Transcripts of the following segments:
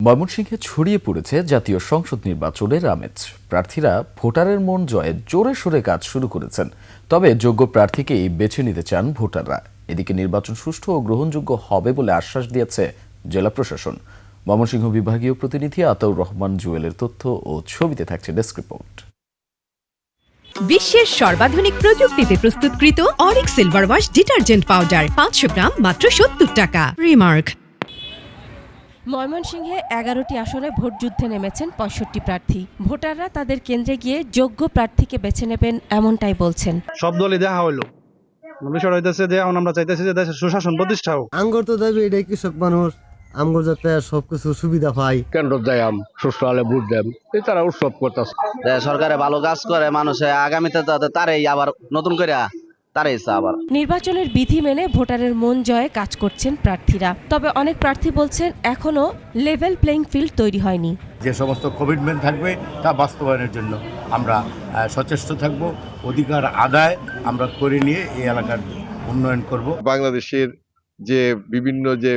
ময়মনসিংহে ছড়িয়ে পড়েছে জাতীয় সংসদ নির্বাচনের আমেজ। প্রার্থীরা ভোটারের মন জয়ে জোরে সোরে কাজ শুরু করেছেন। তবে যোগ্য প্রার্থীকেই বেছে নিতে চান ভোটাররা। এদিকে নির্বাচন সুষ্ঠু ও গ্রহণযোগ্য হবে বলে আশ্বাস দিয়েছে জেলা প্রশাসন। ময়মনসিংহ বিভাগীয় প্রতিনিধি আতাউর রহমান জুয়েলের তথ্য ও ছবিতে থাকছে ডেস্ক রিপোর্ট। বিশ্বের সর্বাধুনিক প্রযুক্তিতে প্রস্তুতকৃত Arik silver wash detergent powder 500 গ্রাম মাত্র 70 টাকা। রিমার্ক। ময়মনসিংহে 11টি আসনে ভোট যুদ্ধে নেমেছেন 65 প্রার্থী। ভোটাররা তাদের কেন্দ্রে গিয়ে যোগ্য প্রার্থীকে বেছে নেবেন এমনটাই বলছেন। সব দলই দেখা হইলো, বিষয় হইতেছে যে এখন আমরা চাইতেছি যে দেশের সুশাসন প্রতিষ্ঠা হোক। আঙ্গর তো দাবি এটাই কৃষক মানুষ, আমগর যাতে সবকিছু সুবিধা পাই। কেন্দ্র দেয় সুস্থ হলে ভোট দেন, তারা উৎসব করতেছে। সরকারে ভালো কাজ করে মানুষে আগামীতে তারাই আবার নতুন করে তারাই আবার নির্বাচনের বিধি মেনে ভোটারের মন জয়ে কাজ করছেন প্রার্থীরা। তবে অনেক প্রার্থী বলছেন এখনো লেভেল প্লেইং ফিল্ড তৈরি হয়নি। যে সমস্ত কমিটমেন্ট থাকবে তা বাস্তবায়নের জন্য আমরা সচেষ্ট থাকব। অধিকার আদায় আমরা করে নিয়ে এই এলাকার উন্নয়ন করব। বাংলাদেশের যে বিভিন্ন যে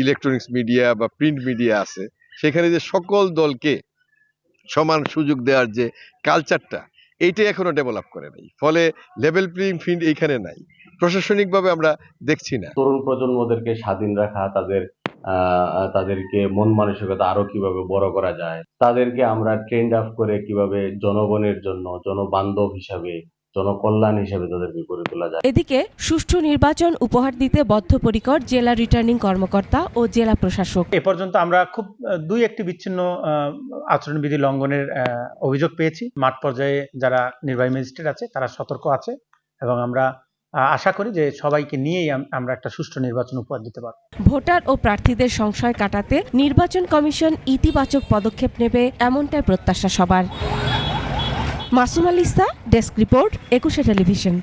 ইলেকট্রনিক্স মিডিয়া বা প্রিন্ট মিডিয়া আছে, সেখানে যে সকল দলকে সমান সুযোগ দেওয়ার যে কালচারটা, এইটা এখনো ডেভেলপ করে নাই। ফলে লেভেল প্লেইং ফিল্ড এইখানে নাই, প্রশাসনিকভাবে আমরা দেখছি না। তরুণ প্রজন্মদেরকে স্বাধীন রাখা, তাদেরকে মন মানসিকতা আরো কিভাবে বড় করা যায়, তাদেরকে আমরা ট্রেন্ড আপ করে কিভাবে জনগণের জন্য জনবান্ধব হিসাবে, জনকল্যাণ হিসাবে তাদেরকে গড়ে তোলা যায়। এদিকে সুষ্ঠু নির্বাচন উপহার দিতে বদ্ধপরিকর জেলা রিটার্নিং কর্মকর্তা ও জেলা প্রশাসক। এ পর্যন্ত আমরা খুব দুই একটি বিচ্ছিন্ন আচরণবিধি লঙ্ঘনের অভিযোগ পেয়েছি। মাঠ পর্যায়ে যারা নির্বাহী ম্যাজিস্ট্রেট আছে তারা সতর্ক আছে এবং আমরা আশা করি যে সবাইকে নিয়েই আমরা একটা সুষ্ঠু নির্বাচন উপহার দিতে পারব। ভোটার ও প্রার্থীদের সংশয় কাটাতে নির্বাচন কমিশন ইতিবাচক পদক্ষেপ নেবে এমনটাই প্রত্যাশা সবার। মাসুম আল ইসা, ডেস্ক রিপোর্ট, 21 টেলিভিশন।